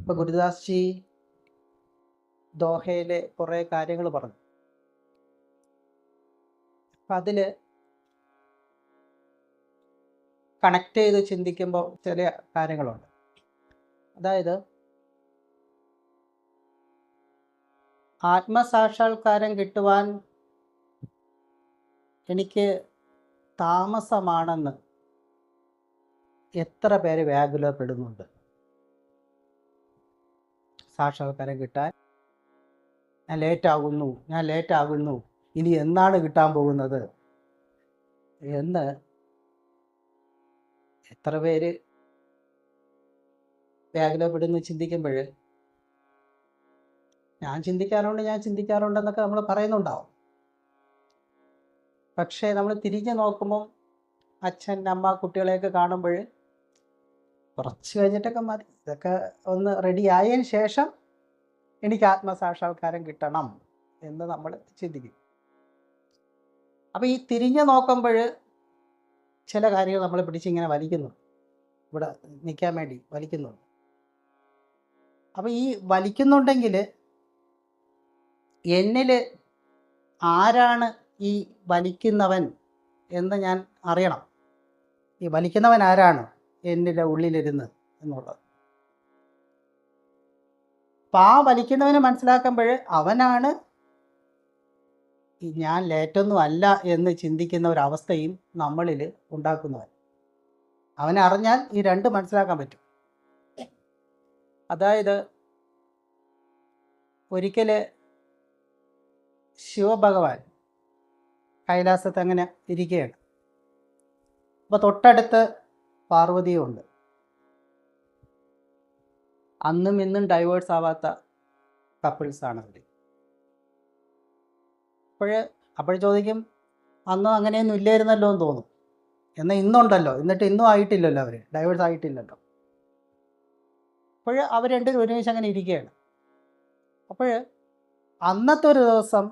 ഇപ്പോൾ ഗുരുദാസ് ജി ദോഹയിലെ കുറേ കാര്യങ്ങൾ പറഞ്ഞു. അപ്പം അതിൽ കണക്ട് ചെയ്ത് ചിന്തിക്കുമ്പോൾ ചില കാര്യങ്ങളുണ്ട്. അതായത് ആത്മസാക്ഷാത്കാരം കിട്ടുവാൻ എനിക്ക് താമസമാണെന്ന് എത്ര പേര് വ്യാകുലപ്പെടുന്നുണ്ട്. സാക്ഷാത്കാരം കിട്ടാൻ ഞാൻ ലേറ്റാകുന്നു, ഇനി എന്നാണ് കിട്ടാൻ പോകുന്നത് എന്ന് എത്ര പേര് വ്യാകുലപ്പെടുന്നു ചിന്തിക്കുമ്പോൾ ഞാൻ ചിന്തിക്കാറുണ്ടെന്നൊക്കെ നമ്മൾ പറയുന്നുണ്ടാവും. പക്ഷേ നമ്മൾ തിരിഞ്ഞ് നോക്കുമ്പം അച്ഛൻ അമ്മ കുട്ടികളെയൊക്കെ കാണുമ്പോൾ കുറച്ച് കഴിഞ്ഞിട്ടൊക്കെ മതി, ഇതൊക്കെ ഒന്ന് റെഡി ആയതിന് ശേഷം എനിക്ക് ആത്മസാക്ഷാത്കാരം കിട്ടണം എന്ന് നമ്മൾ ചിന്തിക്കും. അപ്പോൾ ഈ തിരിഞ്ഞ് നോക്കുമ്പോൾ ചില കാര്യങ്ങൾ നമ്മൾ പിടിച്ചിങ്ങനെ വലിക്കുന്നു, ഇവിടെ നിൽക്കാൻ വേണ്ടി വലിക്കുന്നുണ്ട്. അപ്പോൾ ഈ വലിക്കുന്നുണ്ടെങ്കിൽ എന്നിൽ ആരാണ് ഈ വലിക്കുന്നവൻ എന്ന് ഞാൻ അറിയണം. ഈ വലിക്കുന്നവൻ ആരാണ് എന്നിലെ ഉള്ളിലിരുന്ന് എന്നുള്ളത്. അപ്പം ആ വലിക്കുന്നവനെ മനസ്സിലാക്കുമ്പോൾ അവനാണ് ഞാൻ ലേറ്റൊന്നും അല്ല എന്ന് ചിന്തിക്കുന്ന ഒരവസ്ഥയും നമ്മളിൽ ഉണ്ടാക്കുന്നവൻ. അവനെ അറിഞ്ഞാൽ ഈ രണ്ട് മനസ്സിലാക്കാൻ പറ്റും. അതായത് ഒരിക്കൽ ശിവഭഗവാൻ കൈലാസത്ത് അങ്ങനെ ഇരിക്കുകയാണ്. അപ്പോൾ തൊട്ടടുത്ത് പാർവതിയും ഉണ്ട്. അന്നും ഇന്നും ഡൈവേഴ്സ് ആവാത്ത കപ്പിൾസാണ് അവർ. അപ്പോൾ ചോദിക്കും, അന്നും അങ്ങനെയൊന്നും ഇല്ലായിരുന്നല്ലോ എന്ന് തോന്നും. എന്നാൽ ഇന്നുണ്ടല്ലോ, എന്നിട്ട് ഇന്നും ആയിട്ടില്ലല്ലോ, അവർ ഡൈവേഴ്സ് ആയിട്ടില്ലല്ലോ. അപ്പോൾ അവർ രണ്ടും ഒരുമിച്ച് അങ്ങനെ ഇരിക്കുകയാണ്. അപ്പോൾ അന്നത്തെ ഒരു ദിവസം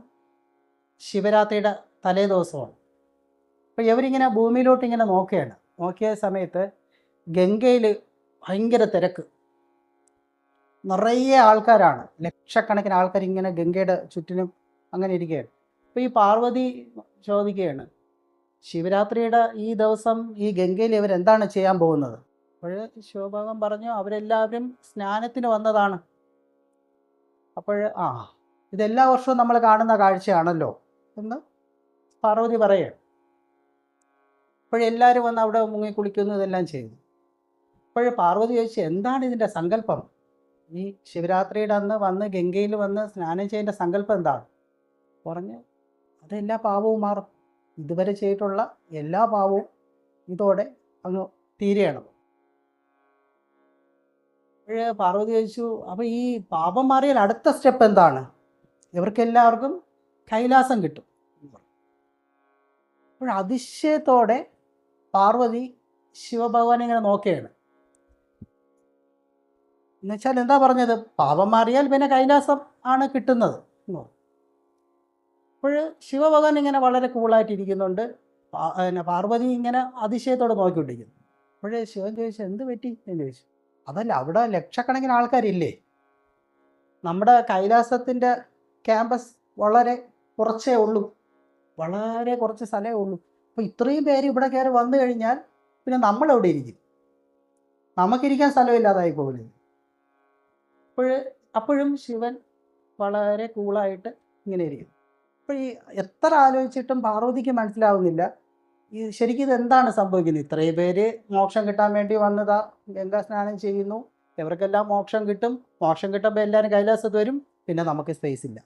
ശിവരാത്രിയുടെ തലേ ദിവസമാണ്. അപ്പോൾ ഇവരിങ്ങനെ ഭൂമിയിലോട്ട് ഇങ്ങനെ നോക്കുകയാണ്. നോക്കിയ സമയത്ത് ഗംഗയിൽ ഭയങ്കര തിരക്ക്, നിറയെ ആൾക്കാരാണ്, ലക്ഷക്കണക്കിന് ആൾക്കാർ ഇങ്ങനെ ഗംഗയുടെ ചുറ്റിനും അങ്ങനെ ഇരിക്കുകയാണ്. അപ്പോൾ ഈ പാർവതി ചോദിക്കുകയാണ്, ശിവരാത്രിയുടെ ഈ ദിവസം ഈ ഗംഗയിൽ ഇവരെന്താണ് ചെയ്യാൻ പോകുന്നത്? അപ്പോൾ ശിവഭഗവാൻ പറഞ്ഞു, അവരെല്ലാവരും സ്നാനത്തിന് വന്നതാണ്. അപ്പോൾ ഇതെല്ലാ വർഷവും നമ്മൾ കാണുന്ന കാഴ്ചയാണല്ലോ എന്ന് പാർവതി പറയുകയാണ്. അപ്പോഴെല്ലാവരും വന്ന് അവിടെ മുങ്ങി കുളിക്കുന്നു, ഇതെല്ലാം ചെയ്തു. അപ്പോൾ പാർവതി ചോദിച്ചു, എന്താണ് ഇതിൻ്റെ സങ്കല്പം? ഈ ശിവരാത്രിയുടെ അന്ന് വന്ന് ഗംഗയിൽ വന്ന് സ്നാനം ചെയ്യേണ്ട സങ്കല്പം എന്താണ്? പറഞ്ഞ്, അതെല്ലാ പാപവും മാറും, ഇതുവരെ ചെയ്തിട്ടുള്ള എല്ലാ പാപവും ഇതോടെ അങ്ങ് തീരുകയാണ്. അപ്പോൾ പാർവതി ചോദിച്ചു, അപ്പോൾ ഈ പാപം മാറിയാൽ അടുത്ത സ്റ്റെപ്പ് എന്താണ്? ഇവർക്കെല്ലാവർക്കും കൈലാസം കിട്ടും. അപ്പോൾ അതിശയത്തോടെ പാർവതി ശിവഭഗവാനെ ഇങ്ങനെ നോക്കുകയാണ്. എന്നുവെച്ചാൽ എന്താ പറഞ്ഞത്? പാപം മാറിയാൽ പിന്നെ കൈലാസം ആണ് കിട്ടുന്നത്. അപ്പോൾ ശിവഭഗവാൻ ഇങ്ങനെ വളരെ കൂളായിട്ടിരിക്കുന്നുണ്ട്, പാർവതി ഇങ്ങനെ അതിശയത്തോടെ നോക്കിക്കൊണ്ടിരിക്കുന്നു. അപ്പോഴേ ശിവൻ ചോദിച്ചു, എന്ത് പറ്റി എന്ന് ചോദിച്ചു. അതല്ല, അവിടെ ലക്ഷക്കണക്കിന് ആൾക്കാരില്ലേ, നമ്മുടെ കൈലാസത്തിൻ്റെ ക്യാമ്പസ് വളരെ കുറച്ചേ ഉള്ളൂ, വളരെ കുറച്ച് സ്ഥലമേ ഉള്ളൂ. അപ്പോൾ ഇത്രയും പേര് ഇവിടെ കയറി വന്നു കഴിഞ്ഞാൽ പിന്നെ നമ്മളെവിടെ ഇരിക്കും? നമുക്കിരിക്കാൻ സ്ഥലമില്ലാതായി പോകില്ലേ? അപ്പോഴും ശിവൻ വളരെ കൂളായിട്ട് ഇങ്ങനെ ഇരിക്കും. അപ്പോൾ ഈ എത്ര ആലോചിച്ചിട്ടും പാർവതിക്ക് മനസ്സിലാവുന്നില്ല ഈ ശരിക്കും ഇതെന്താണ് സംഭവിക്കുന്നത്. ഇത്രയും പേര് മോക്ഷം കിട്ടാൻ വേണ്ടി വന്നതാ, ഗംഗാ സ്നാനം ചെയ്യുന്നു, ഇവർക്കെല്ലാം മോക്ഷം കിട്ടും, മോക്ഷം കിട്ടുമ്പോൾ എല്ലാവരും കൈലാസത്ത് വരും, പിന്നെ നമുക്ക് സ്പേസ് ഇല്ല.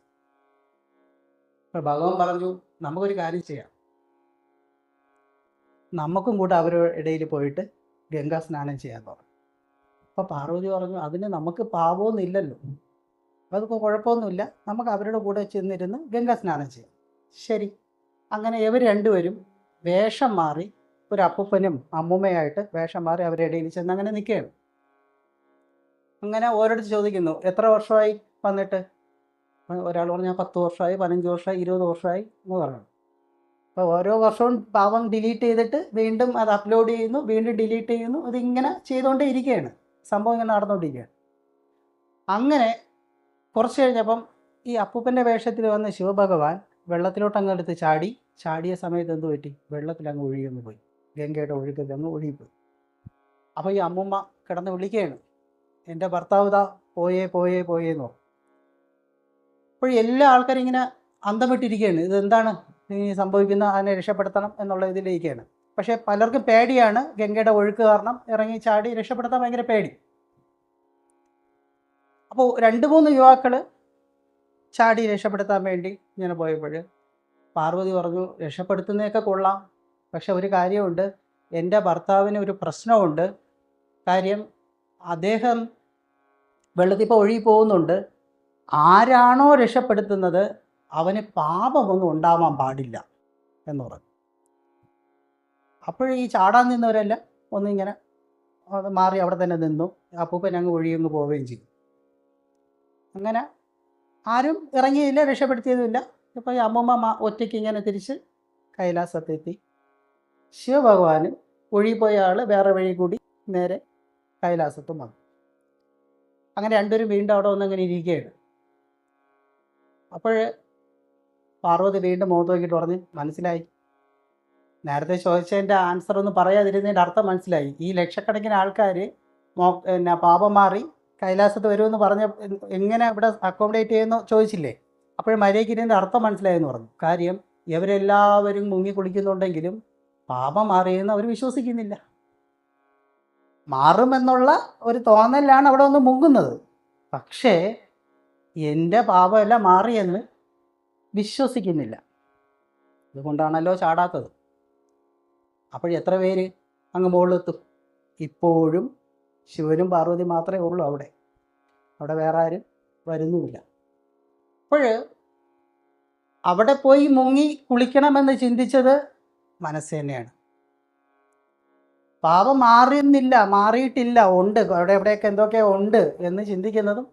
അപ്പോൾ ഭഗവാൻ പറഞ്ഞു, നമുക്കൊരു കാര്യം ചെയ്യാം, നമുക്കും കൂടെ അവരുടെ ഇടയിൽ പോയിട്ട് ഗംഗാ സ്നാനം ചെയ്യാൻ പറഞ്ഞു. അപ്പോൾ പാർവതി പറഞ്ഞു, അതിന് നമുക്ക് പാപമൊന്നും ഇല്ലല്ലോ, അതൊക്കെ കുഴപ്പമൊന്നുമില്ല, നമുക്ക് അവരുടെ കൂടെ ചെന്നിരുന്ന് ഗംഗാ സ്നാനം ചെയ്യാം. ശരി, അങ്ങനെ ഇവർ രണ്ടുപേരും വേഷം മാറി, ഒരു അപ്പൂപ്പനും അമ്മൂമ്മയായിട്ട് വേഷം മാറി അവരുടെ ഇടയിൽ ചെന്ന് അങ്ങനെ നിൽക്കുകയാണ്. അങ്ങനെ ഓരോരുത്തർ ചോദിക്കുന്നു, എത്ര വർഷമായി വന്നിട്ട്? ഒരാൾ പറഞ്ഞാൽ 10 വർഷമായി, 15 വർഷമായി, 20 വർഷമായി എന്ന് പറഞ്ഞു. അപ്പോൾ ഓരോ വർഷവും പാവം ഡിലീറ്റ് ചെയ്തിട്ട് വീണ്ടും അത് അപ്ലോഡ് ചെയ്യുന്നു, വീണ്ടും ഡിലീറ്റ് ചെയ്യുന്നു, ഇതിങ്ങനെ ചെയ്തുകൊണ്ടേ ഇരിക്കുകയാണ്, സംഭവം ഇങ്ങനെ നടന്നുകൊണ്ടിരിക്കുകയാണ്. അങ്ങനെ കുറച്ച് കഴിഞ്ഞപ്പം ഈ അപ്പൂപ്പൻ്റെ വേഷത്തിൽ വന്ന ശിവഭഗവാൻ വെള്ളത്തിലോട്ട് അങ്ങ് എടുത്ത് ചാടിയ സമയത്ത് എന്ത് പറ്റി? വെള്ളത്തിൽ അങ്ങ് ഒഴുകിയൊന്ന് പോയി, ഗംഗയുടെ ഒഴുക്കത്തിൽ അങ്ങ് ഒഴുകിപ്പോയി. അപ്പോൾ ഈ അമ്മൂമ്മ കിടന്ന് വിളിക്കുകയാണ്, എൻ്റെ ഭർത്താവ് ഇതാ പോയേ പോയേ പോയേന്ന് പറഞ്ഞു. അപ്പോൾ എല്ലാ ആൾക്കാരും ഇങ്ങനെ അന്തം വിട്ടിരിക്കുകയാണ്, ഇതെന്താണ് ഇനി സംഭവിക്കുന്ന, അതിനെ രക്ഷപ്പെടുത്തണം എന്നുള്ള ഇതിലിരിക്കുകയാണ്. പക്ഷേ പലർക്കും പേടിയാണ്, ഗംഗയുടെ ഒഴുക്ക് കാരണം ഇറങ്ങി ചാടി രക്ഷപ്പെടുത്താൻ ഭയങ്കര പേടി. അപ്പോൾ 2-3 യുവാക്കൾ ചാടി രക്ഷപ്പെടുത്താൻ വേണ്ടി ഇങ്ങനെ പോയപ്പോൾ പാർവതി പറഞ്ഞു, രക്ഷപ്പെടുത്തുന്നതൊക്കെ കൊള്ളാം, പക്ഷെ ഒരു കാര്യമുണ്ട്, എൻ്റെ ഭർത്താവിന് ഒരു പ്രശ്നമുണ്ട്. കാര്യം അദ്ദേഹം വെള്ളത്തിൽ ഇപ്പോൾ ഒഴുകി പോകുന്നുണ്ട്, ആരാണോ രക്ഷപ്പെടുത്തുന്നത് അവന് പാപമൊന്നും ഉണ്ടാവാൻ പാടില്ല എന്ന് പറഞ്ഞു. അപ്പോൾ ഈ ചാടാൻ നിന്നവരെല്ലാം ഒന്നിങ്ങനെ മാറി അവിടെ തന്നെ നിന്നു. അപ്പൂപ്പൻ അങ്ങ് ഒഴുകിയങ്ങ് പോവുകയും ചെയ്തു. അങ്ങനെ ആരും ഇറങ്ങിയില്ല, രക്ഷപ്പെടുത്തിയതുമില്ല. ഇപ്പോൾ ഈ അമ്മൂമ്മ ഒറ്റയ്ക്ക് ഇങ്ങനെ തിരിച്ച് കൈലാസത്തെത്തി. ശിവഭഗവാനും ഒഴുകിപ്പോയ ആൾ വേറെ വഴി കൂടി നേരെ കൈലാസത്തും വന്നു. അങ്ങനെ രണ്ടുപേരും വീണ്ടും അവിടെ വന്നിങ്ങനെ ഇരിക്കുകയാണ്. അപ്പോൾ പാർവതി വീണ്ടും മുഖത്ത് നോക്കിയിട്ട് പറഞ്ഞ്, മനസ്സിലായി, നേരത്തെ ചോദിച്ചതിൻ്റെ ആൻസർ ഒന്നും പറയാതിരുന്നതിൻ്റെ അർത്ഥം മനസ്സിലായി. ഈ ലക്ഷക്കണക്കിന് ആൾക്കാർ പാപം മാറി കൈലാസത്ത് വരുമെന്ന് പറഞ്ഞ എങ്ങനെ ഇവിടെ അക്കോമഡേറ്റ് ചെയ്യുമെന്ന് ചോദിച്ചില്ലേ? അപ്പോൾ മര്യാദയ്ക്ക് ഇതിൻ്റെ അർത്ഥം മനസ്സിലായെന്ന് പറഞ്ഞു. കാര്യം ഇവരെല്ലാവരും മുങ്ങി കുളിക്കുന്നുണ്ടെങ്കിലും പാപം മാറിയെന്ന് അവർ വിശ്വസിക്കുന്നില്ല. മാറുമെന്നുള്ള ഒരു തോന്നലാണ് അവിടെ ഒന്ന് മുങ്ങുന്നത്. പക്ഷേ എൻ്റെ പാപമെല്ലാം മാറിയെന്ന് വിശ്വസിക്കുന്നില്ല. അതുകൊണ്ടാണല്ലോ ചാടാത്തത്. അപ്പോഴെത്ര പേര് അങ്ങ് മുകളിലെത്തും? ഇപ്പോഴും ശിവനും പാർവതി മാത്രമേ ഉള്ളൂ അവിടെ വേറെ ആരും വരുന്നുമില്ല. അപ്പോൾ അവിടെ പോയി മുങ്ങി കുളിക്കണമെന്ന് ചിന്തിച്ചത് മനസ്സ് തന്നെയാണ്. പാപം മാറിയിട്ടില്ല, ഉണ്ട്, അവിടെ എവിടെയൊക്കെ എന്തൊക്കെ ഉണ്ട് എന്ന് ചിന്തിക്കുന്നതും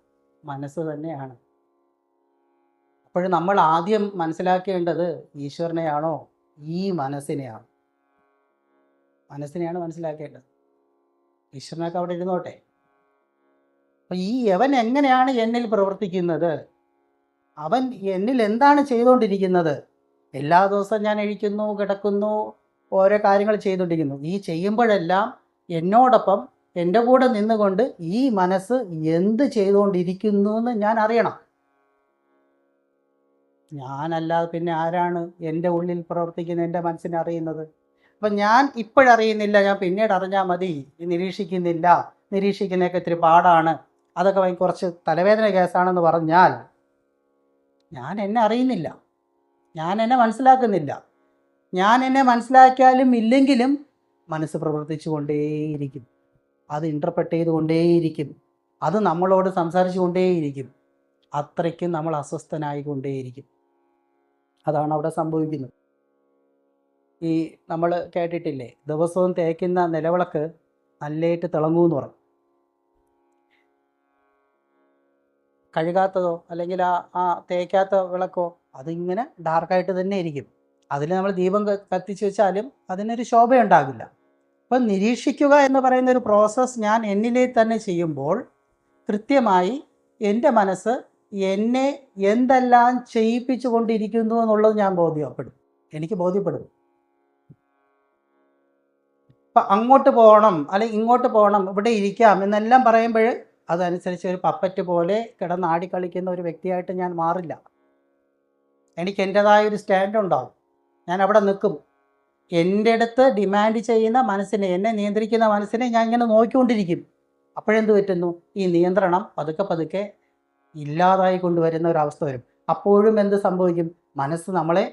മനസ്സ് തന്നെയാണ്. അപ്പോൾ നമ്മൾ ആദ്യം മനസ്സിലാക്കേണ്ടത് ഈശ്വരനെയാണോ ഈ മനസ്സിനെയാണോ? മനസ്സിനെയാണ് മനസ്സിലാക്കേണ്ടത്. ഈശ്വരനൊക്കെ അവിടെ ഇരുന്നോട്ടെ. അപ്പം ഈ യവൻ എങ്ങനെയാണ് എന്നിൽ പ്രവർത്തിക്കുന്നത്, അവൻ എന്നിൽ എന്താണ് ചെയ്തുകൊണ്ടിരിക്കുന്നത്? എല്ലാ ദിവസവും ഞാൻ എഴുതിക്കുന്നു, കിടക്കുന്നു, ഓരോ കാര്യങ്ങൾ ചെയ്തുകൊണ്ടിരിക്കുന്നു. ഈ ചെയ്യുമ്പോഴെല്ലാം എന്നോടൊപ്പം എൻ്റെ കൂടെ നിന്നുകൊണ്ട് ഈ മനസ്സ് എന്ത് ചെയ്തുകൊണ്ടിരിക്കുന്നു എന്ന് ഞാൻ അറിയണം. ഞാനല്ലാതെ പിന്നെ ആരാണ് എൻ്റെ ഉള്ളിൽ പ്രവർത്തിക്കുന്ന എൻ്റെ മനസ്സിനെ അറിയുന്നത്? അപ്പം ഞാൻ ഇപ്പോഴറിയുന്നില്ല, ഞാൻ പിന്നീട് അറിഞ്ഞാൽ മതി, നിരീക്ഷിക്കുന്നില്ല, നിരീക്ഷിക്കുന്നതൊക്കെ ഇത്തിരി പാടാണ്, അതൊക്കെ കുറച്ച് തലവേദന കേസാണെന്ന് പറഞ്ഞാൽ ഞാൻ എന്നെ അറിയുന്നില്ല, ഞാൻ എന്നെ മനസ്സിലാക്കുന്നില്ല. ഞാൻ എന്നെ മനസ്സിലാക്കിയാലും ഇല്ലെങ്കിലും മനസ്സ് പ്രവർത്തിച്ചു കൊണ്ടേയിരിക്കും, അത് ഇൻ്റർപ്രറ്റ് ചെയ്തുകൊണ്ടേയിരിക്കും, അത് നമ്മളോട് സംസാരിച്ചു കൊണ്ടേയിരിക്കും. അത്രയ്ക്കും നമ്മൾ അസ്വസ്ഥനായിക്കൊണ്ടേയിരിക്കും. അതാണ് അവിടെ സംഭവിക്കുന്നത്. ഈ നമ്മൾ കേട്ടിട്ടില്ലേ, ദിവസവും തേക്കുന്ന നിലവിളക്ക് നല്ലതായിട്ട് തിളങ്ങുമെന്ന് പറയും. കഴുകാത്തതോ അല്ലെങ്കിൽ ആ തേക്കാത്ത വിളക്കോ അതിങ്ങനെ ഡാർക്കായിട്ട് തന്നെ ഇരിക്കും. അതിൽ നമ്മൾ ദീപം കത്തിച്ച് വെച്ചാലും അതിനൊരു ശോഭയുണ്ടാകില്ല. അപ്പം നിരീക്ഷിക്കുക എന്ന് പറയുന്ന ഒരു പ്രോസസ്സ് ഞാൻ എന്നിലേ തന്നെ ചെയ്യുമ്പോൾ കൃത്യമായി എൻ്റെ മനസ്സ് എന്നെ എന്തെല്ലാം ചെയ്യിപ്പിച്ചു കൊണ്ടിരിക്കുന്നു എന്നുള്ളത് ഞാൻ എനിക്ക് ബോധ്യപ്പെടും. ഇപ്പം അങ്ങോട്ട് പോകണം അല്ലെങ്കിൽ ഇങ്ങോട്ട് പോകണം, ഇവിടെ ഇരിക്കാം എന്നെല്ലാം പറയുമ്പോൾ അതനുസരിച്ച് ഒരു പപ്പറ്റ് പോലെ കിടന്നാടിക്കളിക്കുന്ന ഒരു വ്യക്തിയായിട്ട് ഞാൻ മാറില്ല. എനിക്ക് എൻ്റെതായ ഒരു സ്റ്റാൻഡ് ഉണ്ടാവും. ഞാൻ അവിടെ നിൽക്കും. എൻ്റെ അടുത്ത് ഡിമാൻഡ് ചെയ്യുന്ന മനസ്സിനെ, എന്നെ നിയന്ത്രിക്കുന്ന മനസ്സിനെ ഞാൻ ഇങ്ങനെ നോക്കിക്കൊണ്ടിരിക്കും. അപ്പോഴെന്ത് പറ്റുന്നു? ഈ നിയന്ത്രണം പതുക്കെ ഇല്ലാതായി കൊണ്ടുവരുന്ന ഒരവസ്ഥ വരും. അപ്പോഴും എന്ത് സംഭവിക്കും? മനസ്സ് നമ്മളെ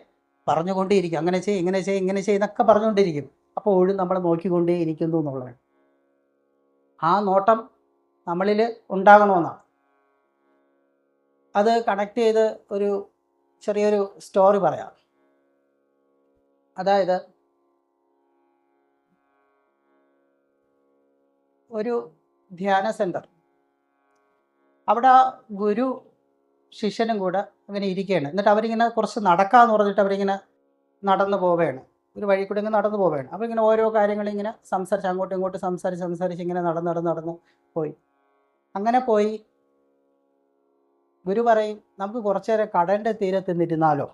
പറഞ്ഞുകൊണ്ടേയിരിക്കും, അങ്ങനെ ചെയ്യും, ഇങ്ങനെ ചെയ്യും, ഇങ്ങനെ എന്നൊക്കെ പറഞ്ഞുകൊണ്ടിരിക്കും. അപ്പോഴും നമ്മളെ നോക്കിക്കൊണ്ടേ ഇരിക്കുന്നു എന്നുള്ളതാണ്. ആ നോട്ടം നമ്മളിൽ ഉണ്ടാകണമെന്നാണ്. അത് കണക്ട് ചെയ്ത് ഒരു ചെറിയൊരു സ്റ്റോറി പറയാം. അതായത് ഒരു ധ്യാന സെൻറ്റർ, അവിടെ ഗുരു ശിഷ്യനും കൂടെ അങ്ങനെ ഇരിക്കുകയാണ്. എന്നിട്ട് അവരിങ്ങനെ കുറച്ച് നടക്കാമെന്ന് പറഞ്ഞിട്ട് അവരിങ്ങനെ നടന്നു പോവുകയാണ്, ഒരു വഴി കൂടെ ഇങ്ങനെ നടന്നു പോവുകയാണ്. അപ്പോൾ ഇങ്ങനെ ഓരോ കാര്യങ്ങളിങ്ങനെ അങ്ങോട്ടും ഇങ്ങോട്ടും സംസാരിച്ച് ഇങ്ങനെ നടന്ന് പോയി. അങ്ങനെ പോയി ഗുരു പറയും നമുക്ക് കുറച്ചു നേരം കടലിൻ്റെ തീരത്ത് നിന്നിരുന്നാലോ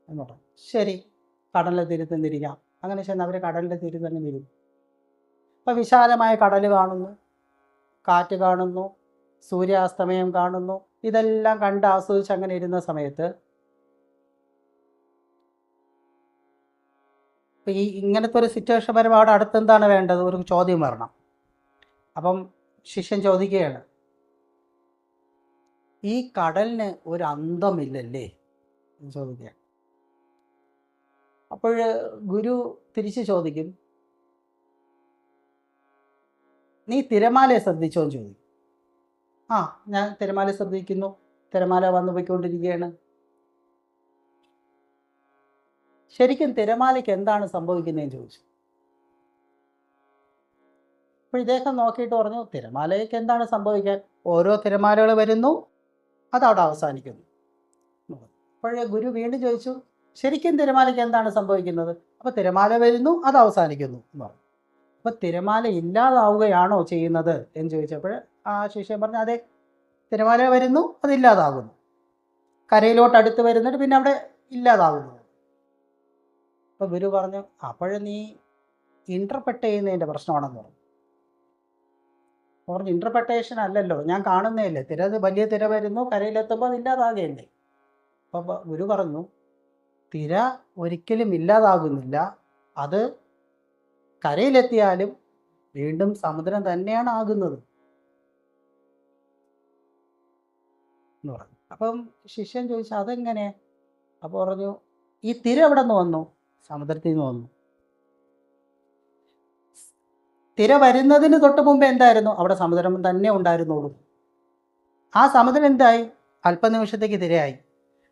എന്ന് പറഞ്ഞു. ശരി, കടലിൻ്റെ തീരത്ത് നിന്നിരിക്കാം. അങ്ങനെ ചെന്ന് അവർ കടലിൻ്റെ തീരത്ത് തന്നെ നിന്നു. അപ്പം വിശാലമായ കടൽ കാണുന്നു, കാറ്റ് കാണുന്നു, സൂര്യാസ്തമയം കാണുന്നു. ഇതെല്ലാം കണ്ട് ആസ്വദിച്ച് അങ്ങനെ ഇരുന്ന സമയത്ത് ഇപ്പം ഇങ്ങനത്തെ ഒരു സിറ്റുവേഷൻ വരുമ്പോൾ അവിടെ അടുത്തെന്താണ് വേണ്ടത്? ഒരു ചോദ്യം വരണം. അപ്പം ശിഷ്യൻ ചോദിക്കുകയാണ്, ഈ കടലിന് ഒരു അന്തമില്ലല്ലേ എന്ന് ചോദിക്കുകയാണ്. അപ്പോൾ ഗുരു തിരിച്ച് ചോദിക്കും, നീ തിരമാലയെ ശ്രദ്ധിച്ചോ എന്ന് ചോദിക്കും. ആ, ഞാൻ തിരമാല ശ്രദ്ധിക്കുന്നു, തിരമാല വന്നു പോയിക്കൊണ്ടിരിക്കുകയാണ്. ശരിക്കും തിരമാലയ്ക്ക് എന്താണ് സംഭവിക്കുന്നതെന്ന് ചോദിച്ചു. അപ്പോൾ ഇദ്ദേഹം നോക്കിയിട്ട് പറഞ്ഞു, തിരമാലയ്ക്ക് എന്താണ് സംഭവിക്കാൻ? ഓരോ തിരമാലകൾ വരുന്നു, അതവിടെ അവസാനിക്കുന്നു. അപ്പോൾ ഗുരു വീണ്ടും ചോദിച്ചു, ശരിക്കും തിരമാലയ്ക്ക് എന്താണ് സംഭവിക്കുന്നത്? അപ്പോൾ തിരമാല വരുന്നു, അത് അവസാനിക്കുന്നു എന്ന് പറഞ്ഞു. അപ്പോൾ തിരമാല ഇല്ലാതാവുകയാണോ ചെയ്യുന്നത് എന്ന് ചോദിച്ചപ്പോൾ ആ ശിഷ്യൻ പറഞ്ഞു, അതെ, തിരമാല വരുന്നു, അത് ഇല്ലാതാകുന്നു, കരയിലോട്ട് അടുത്ത് വരുന്നിട്ട് പിന്നെ അവിടെ ഇല്ലാതാകുന്നു. അപ്പോൾ ഗുരു പറഞ്ഞു, അപ്പോഴും നീ ഇൻ്റർപ്രറ്റ് ചെയ്യുന്നതിൻ്റെ പ്രശ്നമാണെന്ന് പറഞ്ഞു. പറഞ്ഞു, ഇൻ്റർപ്രട്ടേഷൻ അല്ലല്ലോ, ഞാൻ കാണുന്നതല്ലേ, വലിയ തിര വരുന്നു, കരയിലെത്തുമ്പോൾ അത് ഇല്ലാതാകുകയല്ലേ. അപ്പോൾ ഗുരു പറഞ്ഞു, തിര ഒരിക്കലും ഇല്ലാതാകുന്നില്ല, അത് കരയിലെത്തിയാലും വീണ്ടും സമുദ്രം തന്നെയാണ് ആകുന്നത് എന്ന് പറഞ്ഞു. അപ്പം ശിഷ്യൻ ചോദിച്ചു, അതെങ്ങനെ? അപ്പോൾ പറഞ്ഞു, ഈ തിര എവിടെ നിന്ന് വന്നു? സമുദ്രത്തിൽ നിന്ന് വന്നു. തിര വരുന്നതിന് തൊട്ട് മുമ്പ് എന്തായിരുന്നു? അവിടെ സമുദ്രം തന്നെ ഉണ്ടായിരുന്നുള്ളൂ. ആ സമുദ്രം എന്തായി? അല്പനിമിഷത്തേക്ക് തിരയായി.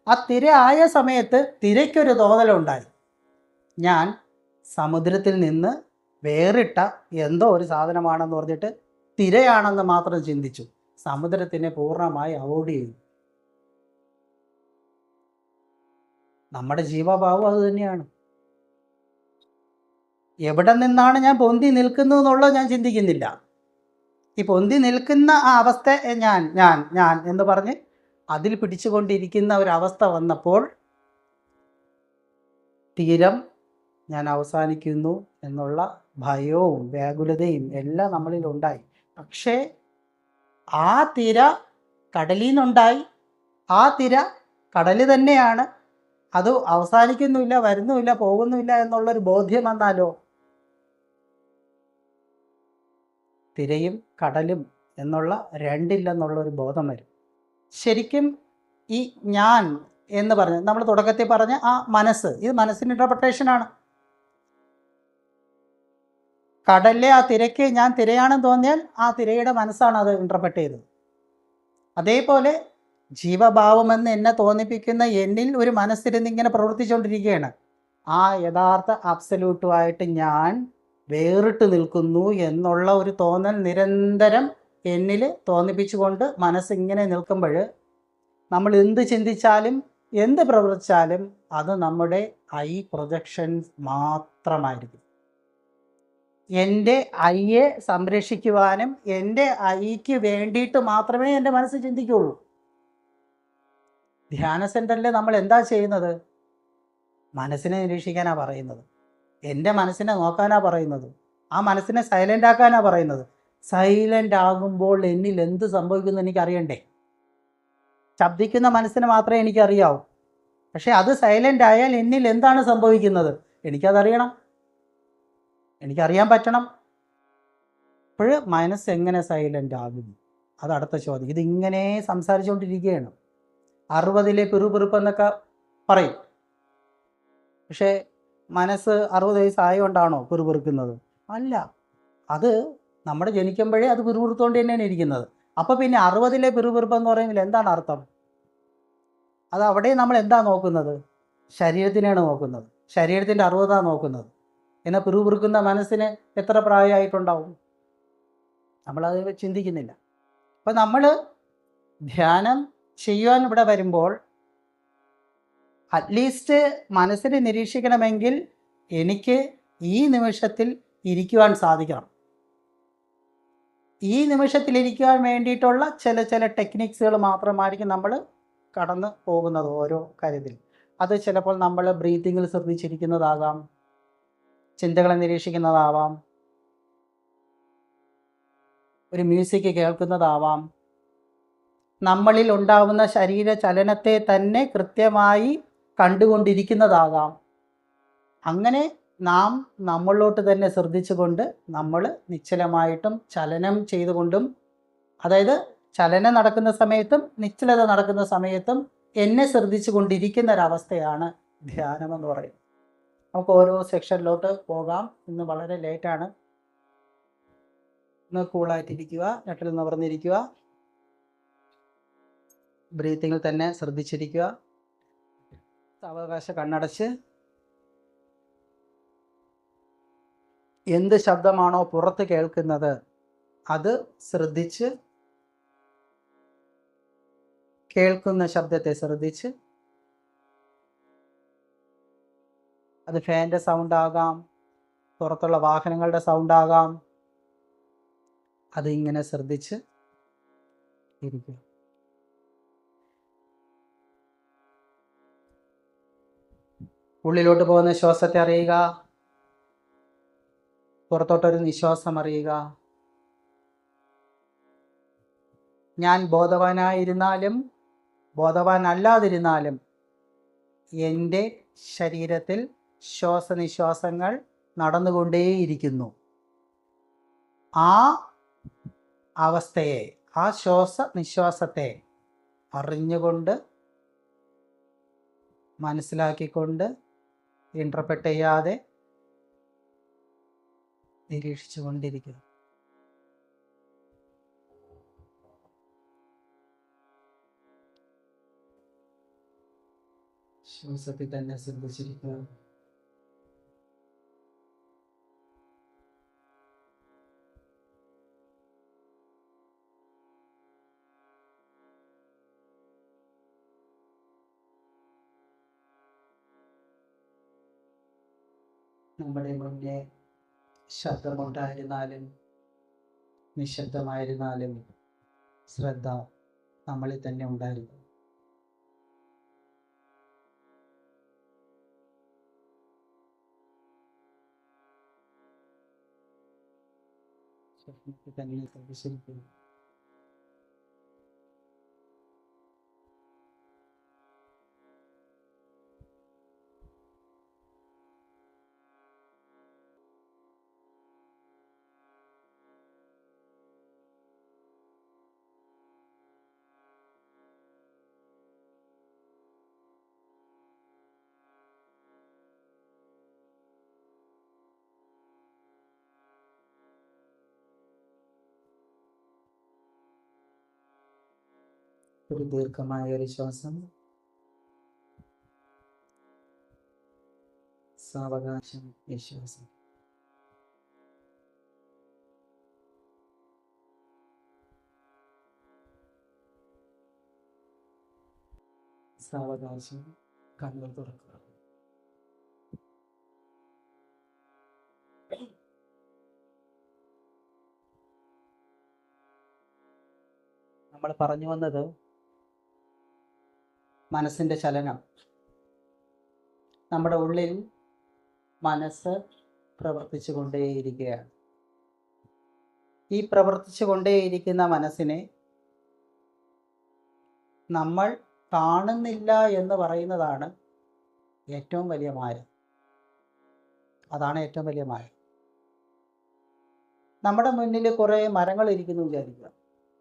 ആ തിര ആയ സമയത്ത് തിരയ്ക്കൊരു തോന്നലുണ്ടായി, ഞാൻ സമുദ്രത്തിൽ നിന്ന് വേറിട്ട എന്തോ ഒരു സാധനമാണെന്ന് പറഞ്ഞിട്ട് തിരയാണെന്ന് മാത്രം ചിന്തിച്ചു. സമുദ്രത്തിനെ പൂർണ്ണമായി അവോയ്ഡ് ചെയ്തു. നമ്മുടെ ജീവഭാവം അത് തന്നെയാണ്. എവിടെ നിന്നാണ് ഞാൻ പൊന്തി നിൽക്കുന്നു എന്നുള്ളത് ഞാൻ ചിന്തിക്കുന്നില്ല. ഈ പൊന്തി നിൽക്കുന്ന ആ അവസ്ഥ ഞാൻ ഞാൻ ഞാൻ എന്ന് പറഞ്ഞ് അതിൽ പിടിച്ചുകൊണ്ടിരിക്കുന്ന ഒരവസ്ഥ വന്നപ്പോൾ തീരം ഞാൻ അവസാനിക്കുന്നു എന്നുള്ള ഭയവും വ്യാകുലതയും എല്ലാം നമ്മളിൽ ഉണ്ടായി. പക്ഷേ ആ തിര കടലിൽ നിന്നുണ്ടായി, ആ തിര കടൽ തന്നെയാണ്, അത് അവസാനിക്കുന്നില്ല, വരുന്നുമില്ല, പോകുന്നുമില്ല എന്നുള്ളൊരു ബോധ്യം വന്നാലോ തിരയും കടലും എന്നുള്ള രണ്ടില്ലെന്നുള്ളൊരു ബോധം വരും. ശരിക്കും ഈ ഞാൻ എന്ന് പറഞ്ഞ് നമ്മൾ തുടക്കത്തിൽ പറഞ്ഞ ആ മനസ്സ്, ഇത് മനസ്സിൻ്റെ ഇൻ്റർപ്രിട്ടേഷനാണ്. കടലിലെ ആ തിരയ്ക്ക് ഞാൻ തിരയാണെന്ന് തോന്നിയാൽ ആ തിരയുടെ മനസ്സാണ് അത് ഇൻ്റർപ്രറ്റ് ചെയ്തത്. അതേപോലെ ജീവഭാവമെന്ന് എന്നെ തോന്നിപ്പിക്കുന്ന എന്നിൽ ഒരു മനസ്സിരുന്ന് ഇങ്ങനെ പ്രവർത്തിച്ചുകൊണ്ടിരിക്കുകയാണ്. ആ യഥാർത്ഥ അബ്സല്യൂട്ടുമായിട്ട് ഞാൻ വേറിട്ട് നിൽക്കുന്നു എന്നുള്ള ഒരു തോന്നൽ നിരന്തരം എന്നിൽ തോന്നിപ്പിച്ചുകൊണ്ട് മനസ്സിങ്ങനെ നിൽക്കുമ്പോൾ നമ്മൾ എന്ത് ചിന്തിച്ചാലും എന്ത് പ്രവർത്തിച്ചാലും അത് നമ്മുടെ ഐ പ്രൊജക്ഷൻസ് മാത്രമായിരിക്കും. എൻ്റെ ഐയെ സംരക്ഷിക്കുവാനും എൻ്റെ ഐക്ക് വേണ്ടിയിട്ട് മാത്രമേ എൻ്റെ മനസ്സ് ചിന്തിക്കുകയുള്ളൂ. ധ്യാന സെൻറ്ററിൽ നമ്മൾ എന്താ ചെയ്യുന്നത്? മനസ്സിനെ നിരീക്ഷിക്കാനാണ് പറയുന്നത്, എൻ്റെ മനസ്സിനെ നോക്കാനാണ് പറയുന്നത്, ആ മനസ്സിനെ സൈലൻ്റ് ആക്കാനാണ് പറയുന്നത്. സൈലൻ്റ് ആകുമ്പോൾ എന്നിൽ എന്ത് സംഭവിക്കുന്നു എനിക്കറിയണ്ടേ? ശബ്ദിക്കുന്ന മനസ്സിന് മാത്രമേ എനിക്കറിയാവൂ. പക്ഷേ അത് സൈലൻ്റ് ആയാൽ എന്നിൽ എന്താണ് സംഭവിക്കുന്നത് എനിക്കതറിയണം, എനിക്കറിയാൻ പറ്റണം. അപ്പോൾ മനസ്സ് എങ്ങനെ സൈലൻ്റ് ആകുന്നു? അത് അടുത്ത ചോദ്യം. ഇതിങ്ങനെ സംസാരിച്ചുകൊണ്ടിരിക്കുകയാണ്. 60-ലെ പിറുപിറുപ്പെന്നൊക്കെ പറയും. പക്ഷേ മനസ്സ് 60 വയസ്സായതുകൊണ്ടാണോ പിറുപിറുക്കുന്നത്? അല്ല, അത് നമ്മുടെ ജനിക്കുമ്പോഴേ അത് പിറുപിറുത്തുകൊണ്ട് തന്നെയാണ് ഇരിക്കുന്നത്. അപ്പോൾ പിന്നെ 60-ലെ പിറുപിറുപ്പെന്ന് പറയുന്നതിൽ എന്താണ് അർത്ഥം? അത് അവിടെ നമ്മൾ എന്താ നോക്കുന്നത്? ശരീരത്തിനെയാണ് നോക്കുന്നത്, ശരീരത്തിൻ്റെ 60 നോക്കുന്നത്. എന്നാൽ പിറുപിറുക്കുന്ന മനസ്സിന് എത്ര പ്രായമായിട്ടുണ്ടാവും? നമ്മളത് ചിന്തിക്കുന്നില്ല. അപ്പോൾ നമ്മൾ ധ്യാനം ചെയ്യുവാൻ ഇവിടെ വരുമ്പോൾ അറ്റ്ലീസ്റ്റ് മനസ്സിനെ നിരീക്ഷിക്കണമെങ്കിൽ എനിക്ക് ഈ നിമിഷത്തിൽ ഇരിക്കുവാൻ സാധിക്കണം. ഈ നിമിഷത്തിലിരിക്കാൻ വേണ്ടിയിട്ടുള്ള ചില ടെക്നിക്സുകൾ മാത്രമായിരിക്കും നമ്മൾ കടന്ന് പോകുന്നത് ഓരോ കാര്യത്തിൽ. അത് ചിലപ്പോൾ നമ്മൾ ബ്രീത്തിങ്ങിൽ ശ്രദ്ധിച്ചിരിക്കുന്നതാകാം, ചിന്തകളെ നിരീക്ഷിക്കുന്നതാവാം, ഒരു മ്യൂസിക് കേൾക്കുന്നതാവാം, നമ്മളിൽ ഉണ്ടാവുന്ന ശരീര ചലനത്തെ തന്നെ കൃത്യമായി കണ്ടുകൊണ്ടിരിക്കുന്നതാകാം. അങ്ങനെ നാം നമ്മളിലോട്ട് തന്നെ ശ്രദ്ധിച്ചുകൊണ്ട് നമ്മൾ നിശ്ചലമായിട്ടും ചലനം ചെയ്തുകൊണ്ടും, അതായത് ചലനം നടക്കുന്ന സമയത്തും നിശ്ചലത നടക്കുന്ന സമയത്തും എന്നെ ശ്രദ്ധിച്ചു കൊണ്ടിരിക്കുന്ന ഒരവസ്ഥയാണ് ധ്യാനം എന്ന് പറയുന്നത്. നമുക്ക് ഓരോ സെക്ഷനിലോട്ട് പോകാം. ഇന്ന് വളരെ ലേറ്റാണ്. ഒന്ന് കൂളായിട്ടിരിക്കുക, നട്ടിൽ നിവർന്നിരിക്കുക, ബ്രീത്തിങ്ങിൽ തന്നെ ശ്രദ്ധിച്ചിരിക്കുക. സാവകാശ കണ്ണടച്ച് എന്ത് ശബ്ദമാണോ പുറത്ത് കേൾക്കുന്നത് അത് ശ്രദ്ധിച്ച്, കേൾക്കുന്ന ശബ്ദത്തെ ശ്രദ്ധിച്ച്, അത് ഫാൻ്റെ സൗണ്ട് ആകാം, പുറത്തുള്ള വാഹനങ്ങളുടെ സൗണ്ട് ആകാം, അത് ഇങ്ങനെ ശ്രദ്ധിച്ച് ഇരിക്കുക. ഉള്ളിലോട്ട് പോകുന്ന ശ്വാസത്തെ അറിയുക, പുറത്തോട്ടൊരു നിശ്വാസം അറിയുക. ഞാൻ ബോധവാനായിരുന്നാലും ബോധവാനല്ലാതിരുന്നാലും എൻ്റെ ശരീരത്തിൽ ശ്വാസനിശ്വാസങ്ങൾ നടന്നുകൊണ്ടേയിരിക്കുന്നു. ആ അവസ്ഥയെ, ആ ശ്വാസനിശ്വാസത്തെ അറിഞ്ഞുകൊണ്ട്, മനസ്സിലാക്കിക്കൊണ്ട്, ഇൻ്റർപ്രറ്റ് ചെയ്യാതെ നിരീക്ഷിച്ചു കൊണ്ടിരിക്കുന്നു. ശ്വാസത്തിൽ തന്നെ ശ്രദ്ധിച്ചിരിക്കുക. നമ്മുടെ മുന്നേ ശബ്ദമുണ്ടായിരുന്നാലും നിശബ്ദമായിരുന്നാലും ശ്രദ്ധ നമ്മളിൽ തന്നെ ഉണ്ടായിരുന്നു. തന്നെ ശ്രദ്ധിച്ചിരിക്കുന്നു. ഒരു ദീർഘമായ ഒരു ശ്വാസം, സാവകാശം വിശ്വാസം. സാവകാശം കണ്ണുകൾ തുറക്കുക. നമ്മൾ പറഞ്ഞു വന്നത് മനസ്സിൻ്റെ ചലനം. നമ്മുടെ ഉള്ളിൽ മനസ്സ് പ്രവർത്തിച്ചു കൊണ്ടേയിരിക്കുകയാണ്. ഈ പ്രവർത്തിച്ചു കൊണ്ടേയിരിക്കുന്ന മനസ്സിനെ നമ്മൾ കാണുന്നില്ല എന്ന് പറയുന്നതാണ് ഏറ്റവും വലിയ മായ. അതാണ് ഏറ്റവും വലിയ മായ. നമ്മുടെ മുന്നിൽ കുറേ മരങ്ങൾ ഇരിക്കുന്നു വിചാരിക്കുക.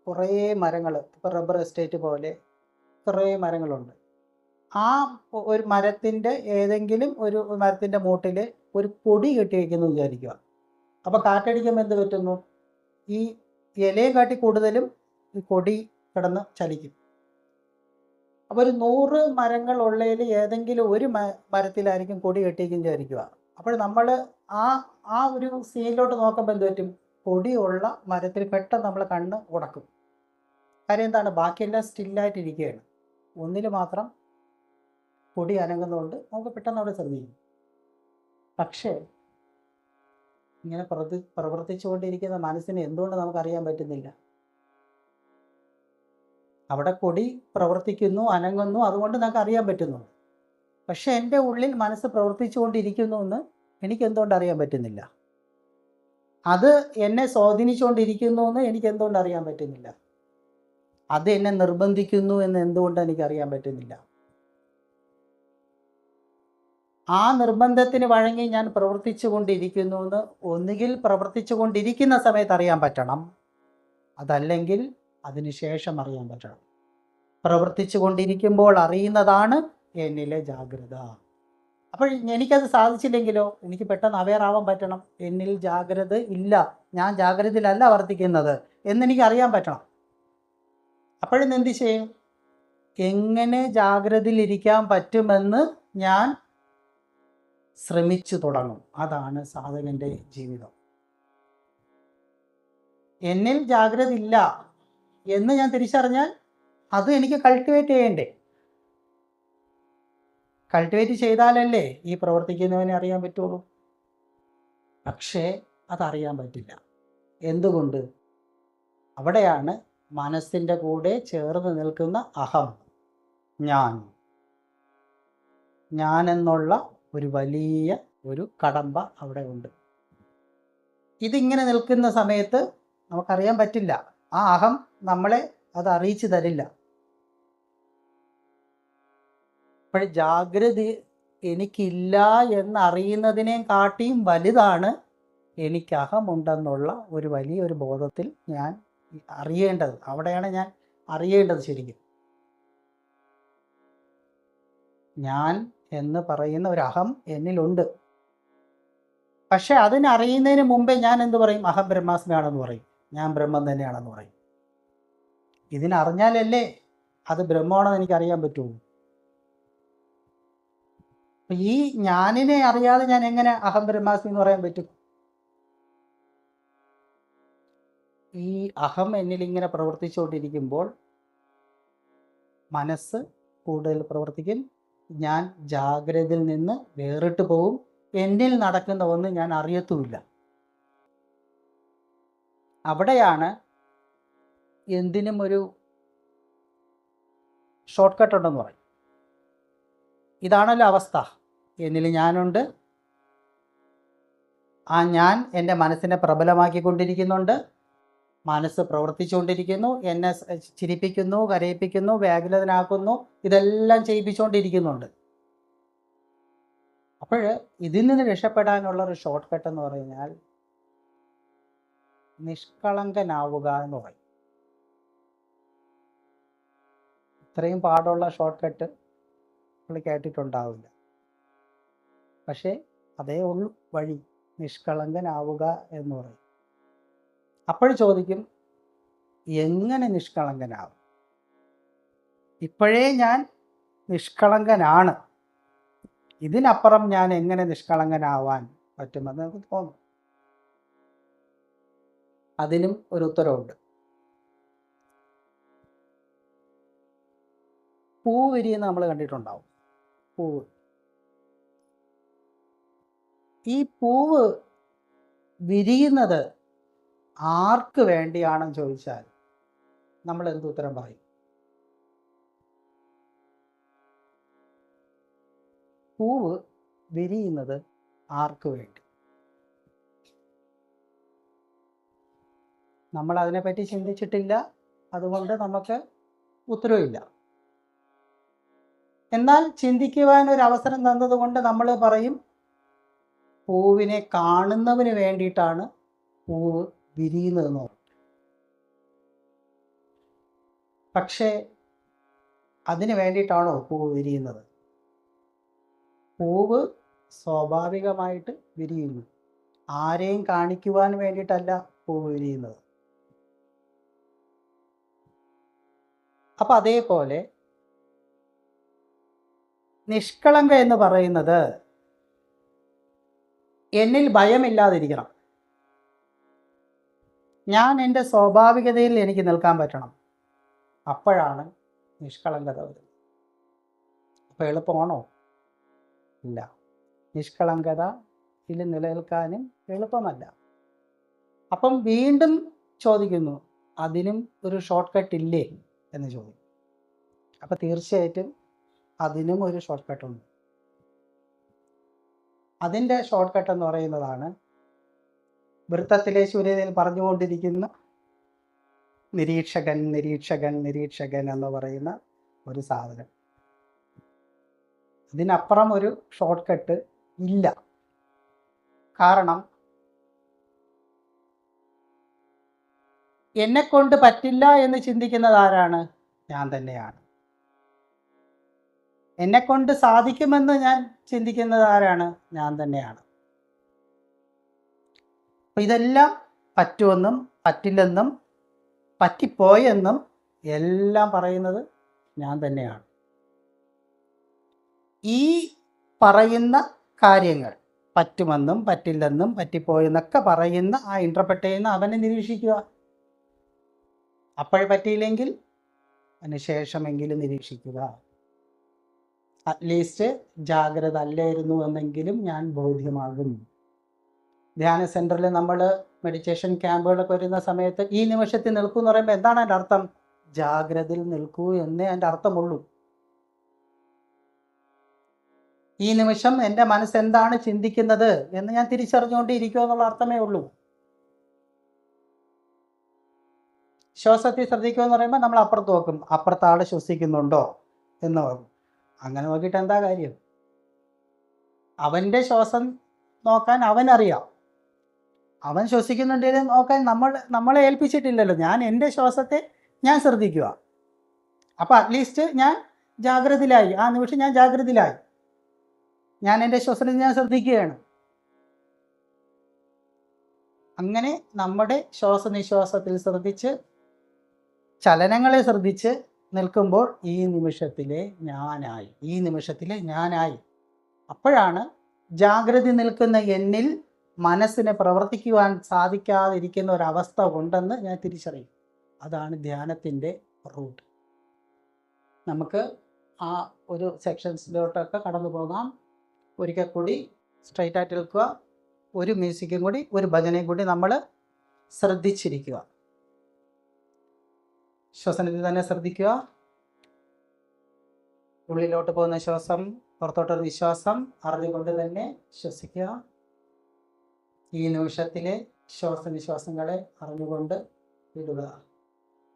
കുറേ മരങ്ങൾ, ഇപ്പോൾ റബ്ബർ എസ്റ്റേറ്റ് പോലെ കുറേ മരങ്ങളുണ്ട്. ആ ഒരു മരത്തിൻ്റെ ഏതെങ്കിലും ഒരു മരത്തിൻ്റെ മൂട്ടിൽ ഒരു പൊടി കെട്ടി വയ്ക്കുന്നു വിചാരിക്കുക. അപ്പോൾ കാറ്റടിക്കുമ്പോൾ എന്ത് പറ്റുന്നു? ഈ ഇലയെ കാട്ടി കൂടുതലും ഈ പൊടി കിടന്ന് ചലിക്കും. അപ്പോൾ ഒരു 100 മരങ്ങൾ ഉള്ളതിൽ ഏതെങ്കിലും ഒരു മരത്തിലായിരിക്കും പൊടി കെട്ടിയിരിക്കും വിചാരിക്കുക. അപ്പോൾ നമ്മൾ ആ ഒരു സീനിലോട്ട് നോക്കുമ്പോൾ എന്ത് പറ്റും? പൊടിയുള്ള മരത്തിൽ പെട്ടെന്ന് നമ്മൾ കണ്ണ് ഉടക്കും. കാര്യം എന്താണ്? ബാക്കിയെല്ലാം സ്റ്റില്ലായിട്ടിരിക്കുകയാണ്. ഒന്നിൽ മാത്രം പൊടി അനങ്ങുന്നതുകൊണ്ട് നമുക്ക് പെട്ടെന്ന് അവിടെ ശ്രദ്ധിക്കും. പക്ഷേ ഇങ്ങനെ പ്രവർത്തിച്ചുകൊണ്ടിരിക്കുന്ന മനസ്സിനെ എന്തുകൊണ്ട് നമുക്കറിയാൻ പറ്റുന്നില്ല? അവിടെ കൊടി പ്രവർത്തിക്കുന്നു, അനങ്ങുന്നു, അതുകൊണ്ട് നമുക്ക് അറിയാൻ പറ്റുന്നു. പക്ഷെ എൻ്റെ ഉള്ളിൽ മനസ്സ് പ്രവർത്തിച്ചുകൊണ്ടിരിക്കുന്നു എന്ന് എനിക്ക് എന്തുകൊണ്ട് അറിയാൻ പറ്റുന്നില്ല? അത് എന്നെ സ്വാധീനിച്ചുകൊണ്ടിരിക്കുന്നു എന്ന് എനിക്ക് എന്തുകൊണ്ട് അറിയാൻ പറ്റുന്നില്ല? അത് എന്നെ നിർബന്ധിക്കുന്നു എന്ന് എന്തുകൊണ്ട് എനിക്ക് അറിയാൻ പറ്റുന്നില്ല? ആ നിർബന്ധത്തിന് വഴങ്ങി ഞാൻ പ്രവർത്തിച്ചു കൊണ്ടിരിക്കുന്നു എന്ന് ഒന്നുകിൽ പ്രവർത്തിച്ചു കൊണ്ടിരിക്കുന്ന സമയത്ത് അറിയാൻ പറ്റണം, അതല്ലെങ്കിൽ അതിനുശേഷം അറിയാൻ പറ്റണം. പ്രവർത്തിച്ചു കൊണ്ടിരിക്കുമ്പോൾ അറിയുന്നതാണ് എന്നിലെ ജാഗ്രത. അപ്പോൾ എനിക്കത് സാധിച്ചില്ലെങ്കിലോ? എനിക്ക് പെട്ടെന്ന് അവെയർ ആവാൻ പറ്റണം, എന്നിൽ ജാഗ്രത ഇല്ല, ഞാൻ ജാഗ്രതയിലല്ല വർത്തിക്കുന്നത് എന്നെനിക്ക് അറിയാൻ പറ്റണം. അപ്പോഴിന്ന് എന്ത് ചെയ്യും? എങ്ങനെ ജാഗ്രതയിലിരിക്കാൻ പറ്റുമെന്ന് ഞാൻ ശ്രമിച്ചു തുടങ്ങും. അതാണ് സാധകൻ്റെ ജീവിതം. എന്നിൽ ജാഗ്രത ഇല്ല എന്ന് ഞാൻ തിരിച്ചറിഞ്ഞാൽ അത് എനിക്ക് കൾട്ടിവേറ്റ് ചെയ്യണ്ടേ? കൾട്ടിവേറ്റ് ചെയ്താലല്ലേ ഈ പ്രവർത്തിക്കുന്നവനെ അറിയാൻ പറ്റുള്ളൂ. പക്ഷേ അതറിയാൻ പറ്റില്ല. എന്തുകൊണ്ട്? അവിടെയാണ് മനസ്സിൻ്റെ കൂടെ ചേർന്ന് നിൽക്കുന്ന അഹം, ഞാൻ എന്നുള്ള ഒരു വലിയ ഒരു കടമ്പ അവിടെ ഉണ്ട്. ഇതിങ്ങനെ നിൽക്കുന്ന സമയത്ത് നമുക്കറിയാൻ പറ്റില്ല. ആ അഹം നമ്മളെ അത് അറിയിച്ചു തരില്ല. അപ്പോൾ ജാഗ്രത എനിക്കില്ല എന്നറിയുന്നതിനെ കാട്ടിയും വലുതാണ് എനിക്ക് അഹമുണ്ടെന്നുള്ള ഒരു വലിയൊരു ബോധത്തിൽ ഞാൻ അറിയേണ്ടത്. അവിടെയാണ് ഞാൻ അറിയേണ്ടത് ശരിക്കും. ഞാൻ എന്ന് പറയുന്ന ഒരു അഹം എന്നിലുണ്ട്. പക്ഷെ അതിനറിയുന്നതിന് മുമ്പേ ഞാൻ എന്ത് പറയും? അഹം ബ്രഹ്മാസ്മിയാണെന്ന് പറയും, ഞാൻ ബ്രഹ്മം തന്നെയാണെന്ന് പറയും. ഇതിനറിഞ്ഞാലല്ലേ അത് ബ്രഹ്മമാണെന്ന് എനിക്കറിയാൻ പറ്റുള്ളൂ. ഈ ഞാനിനെ അറിയാതെ ഞാൻ എങ്ങനെ അഹം ബ്രഹ്മാസ്മി എന്ന് പറയാൻ പറ്റും? ഈ അഹം എന്നിലിങ്ങനെ പ്രവർത്തിച്ചുകൊണ്ടിരിക്കുമ്പോൾ മനസ്സ് കൂടുതൽ പ്രവർത്തിക്കും. ഞാൻ ജാഗ്രതയിൽ നിന്ന് വേറിട്ട് പോവും. എന്നിൽ നടക്കുന്ന ഒന്ന് ഞാൻ അറിയത്തുമില്ല. അവിടെയാണ് എന്തിനും ഒരു ഷോർട്ട് കട്ട് ഉണ്ടെന്ന് പറയും. ഇതാണല്ലോ അവസ്ഥ. എന്നിൽ ഞാനുണ്ട്, ആ ഞാൻ എൻ്റെ മനസ്സിനെ പ്രബലമാക്കിക്കൊണ്ടിരിക്കുന്നുണ്ട്. മനസ്സ് പ്രവർത്തിച്ചുകൊണ്ടിരിക്കുന്നു, എന്നെ ചിരിപ്പിക്കുന്നു, കരയിപ്പിക്കുന്നു, വ്യാകുലതനാക്കുന്നു, ഇതെല്ലാം ചെയ്യിപ്പിച്ചുകൊണ്ടിരിക്കുന്നുണ്ട്. അപ്പോൾ ഇതിൽ നിന്ന് രക്ഷപ്പെടാനുള്ള ഒരു ഷോർട്ട് കട്ട് എന്ന് പറഞ്ഞാൽ നിഷ്കളങ്കനാവുക എന്ന് പറയും. ഇത്രയും പാടുള്ള ഷോർട്ട് കട്ട് നമ്മൾ കേട്ടിട്ടുണ്ടാവില്ല. പക്ഷേ അതേ ഉള്ളൂ വഴി, നിഷ്കളങ്കനാവുക എന്ന് പറയും. അപ്പോൾ ചോദിക്കും, എങ്ങനെ നിഷ്കളങ്കനാവും? ഇപ്പോഴേ ഞാൻ നിഷ്കളങ്കനാണ്, ഇതിനപ്പുറം ഞാൻ എങ്ങനെ നിഷ്കളങ്കനാവാൻ പറ്റുമെന്ന് നമുക്ക് തോന്നും. അതിനും ഒരു ഉത്തരവുണ്ട്. പൂവ് വിരിയുന്ന നമ്മൾ കണ്ടിട്ടുണ്ടാവും. പൂവ്, ഈ പൂവ് വിരിയുന്നത് ആർക്ക് വേണ്ടിയാണെന്ന് ചോദിച്ചാൽ നമ്മൾ എന്ത് ഉത്തരം പറയും? പൂവ് വിരിയുന്നത് ആർക്ക് വേണ്ടി? നമ്മൾ അതിനെപ്പറ്റി ചിന്തിച്ചിട്ടില്ല, അതുകൊണ്ട് നമുക്ക് ഉത്തരവില്ല. എന്നാൽ ചിന്തിക്കുവാൻ ഒരു അവസരം തന്നതുകൊണ്ട് നമ്മൾ പറയും, പൂവിനെ കാണുന്നവന് വേണ്ടിയിട്ടാണ് പൂവ് വിരിയുന്നതെന്ന് പറയും. പക്ഷേ അതിന് വേണ്ടിയിട്ടാണോ പൂവ് വിരിയുന്നത്? പൂവ് സ്വാഭാവികമായിട്ട് വിരിയുന്നു, ആരെയും കാണിക്കുവാൻ വേണ്ടിയിട്ടല്ല പൂവ് വിരിയുന്നത്. അപ്പം അതേപോലെ നിഷ്കളങ്ക എന്ന് പറയുന്നത് എന്നിൽ ഭയമില്ലാതിരിക്കണം. ഞാൻ എൻ്റെ സ്വാഭാവികതയിൽ എനിക്ക് നിൽക്കാൻ പറ്റണം. അപ്പോഴാണ് നിഷ്കളങ്കത വരുന്നത്. അപ്പോൾ എളുപ്പമാണോ? ഇല്ല. നിഷ്കളങ്കതയിൽ നിലനിൽക്കാനും എളുപ്പമല്ല. അപ്പം വീണ്ടും ചോദിക്കുന്നു, അതിനും ഒരു ഷോർട്ട് കട്ട് ഇല്ലേ എന്ന് ചോദിക്കും. അപ്പം തീർച്ചയായിട്ടും അതിനും ഒരു ഷോർട്ട് കട്ടുണ്ട്. അതിൻ്റെ ഷോർട്ട് കട്ട് എന്ന് പറയുന്നതാണ് വൃത്തത്തിലെ സൂര്യനിൽ പറഞ്ഞുകൊണ്ടിരിക്കുന്ന നിരീക്ഷകൻ നിരീക്ഷകൻ നിരീക്ഷകൻ എന്ന് പറയുന്ന ഒരു സാധനം. ഇതിനപ്പുറം ഒരു ഷോർട്ട് കട്ട് ഇല്ല. കാരണം എന്നെക്കൊണ്ട് പറ്റില്ല എന്ന് ചിന്തിക്കുന്നത് ആരാണ്? ഞാൻ തന്നെയാണ്. എന്നെക്കൊണ്ട് സാധിക്കുമെന്ന് ഞാൻ ചിന്തിക്കുന്നത് ആരാണ്? ഞാൻ തന്നെയാണ്. അപ്പം ഇതെല്ലാം പറ്റുമെന്നും പറ്റില്ലെന്നും പറ്റിപ്പോയെന്നും എല്ലാം പറയുന്നത് ഞാൻ തന്നെയാണ്. ഈ പറയുന്ന കാര്യങ്ങൾ പറ്റുമെന്നും പറ്റില്ലെന്നും പറ്റിപ്പോയെന്നൊക്കെ പറയുന്ന ആ ഇൻ്റർപ്രറ്റ് ചെയ്യുന്ന അവനെ നിരീക്ഷിക്കുക. അപ്പോഴേ പറ്റിയില്ലെങ്കിൽ അതിന് ശേഷമെങ്കിലും നിരീക്ഷിക്കുക. അറ്റ്ലീസ്റ്റ് ജാഗ്രത അല്ലായിരുന്നു എന്നെങ്കിലും ഞാൻ ബോധ്യമാകും. ധ്യാന സെൻറ്ററിൽ നമ്മൾ മെഡിറ്റേഷൻ ക്യാമ്പുകളൊക്കെ വരുന്ന സമയത്ത് ഈ നിമിഷത്തിൽ നിൽക്കൂ എന്ന് പറയുമ്പോൾ എന്താണ് എൻ്റെ അർത്ഥം? ജാഗ്രതയിൽ നിൽക്കൂ എന്നേ എൻ്റെ അർത്ഥമുള്ളൂ. ഈ നിമിഷം എൻ്റെ മനസ്സ് എന്താണ് ചിന്തിക്കുന്നത് എന്ന് ഞാൻ തിരിച്ചറിഞ്ഞുകൊണ്ടിരിക്കുക എന്നുള്ള അർത്ഥമേ ഉള്ളൂ. ശ്വാസത്തിൽ ശ്രദ്ധിക്കുക എന്ന് പറയുമ്പോൾ നമ്മൾ അപ്പുറത്ത് നോക്കും, അപ്പുറത്ത് ആൾ ശ്വസിക്കുന്നുണ്ടോ എന്ന് നോക്കും. അങ്ങനെ നോക്കിയിട്ട് എന്താ കാര്യം? അവൻ്റെ ശ്വാസം നോക്കാൻ അവനറിയാം. അവൻ ശ്വസിക്കുന്നുണ്ടെങ്കിൽ നോക്കാൻ നമ്മളെ ഏൽപ്പിച്ചിട്ടില്ലല്ലോ. ഞാൻ എൻ്റെ ശ്വാസത്തെ ഞാൻ ശ്രദ്ധിക്കുക. അപ്പോൾ അറ്റ്ലീസ്റ്റ് ഞാൻ ജാഗ്രതയിലായി. ആ നിമിഷം ഞാൻ ജാഗ്രതയിലായി. ഞാൻ എൻ്റെ ശ്വസനം ഞാൻ ശ്രദ്ധിക്കുകയാണ്. അങ്ങനെ നമ്മുടെ ശ്വാസനിശ്വാസത്തിൽ ശ്രദ്ധിച്ച് ചലനങ്ങളെ ശ്രദ്ധിച്ച് നിൽക്കുമ്പോൾ ഈ നിമിഷത്തിലെ ഞാനായി. അപ്പോഴാണ് ജാഗ്രത നിൽക്കുന്ന എന്നിൽ മനസ്സിനെ പ്രവർത്തിക്കുവാൻ സാധിക്കാതിരിക്കുന്ന ഒരവസ്ഥ ഉണ്ടെന്ന് ഞാൻ തിരിച്ചറിയും. അതാണ് ധ്യാനത്തിൻ്റെ റൂട്ട്. നമുക്ക് ആ ഒരു സെക്ഷൻസിലോട്ടൊക്കെ കടന്നു പോകാം. ഒരിക്കൽ കൂടി സ്ട്രൈറ്റ് ആയിട്ട് നിൽക്കുക. ഒരു മ്യൂസിക്കും കൂടി ഒരു ഭജനയും കൂടി നമ്മൾ ശ്രദ്ധിച്ചിരിക്കുക. ശ്വസനത്തിൽ തന്നെ ശ്രദ്ധിക്കുക. ഉള്ളിലോട്ട് പോകുന്ന ശ്വാസം, പുറത്തോട്ടൊരു വിശ്വാസം അറിഞ്ഞുകൊണ്ട് തന്നെ ശ്വസിക്കുക. ഈ നിമിഷത്തിലെ ശ്വാസനിശ്വാസങ്ങളെ അറിഞ്ഞുകൊണ്ട് വിടുക,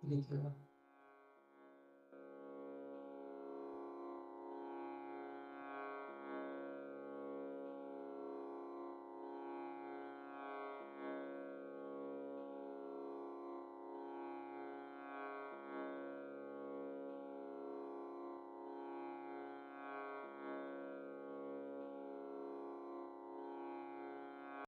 ഇരിക്കുക.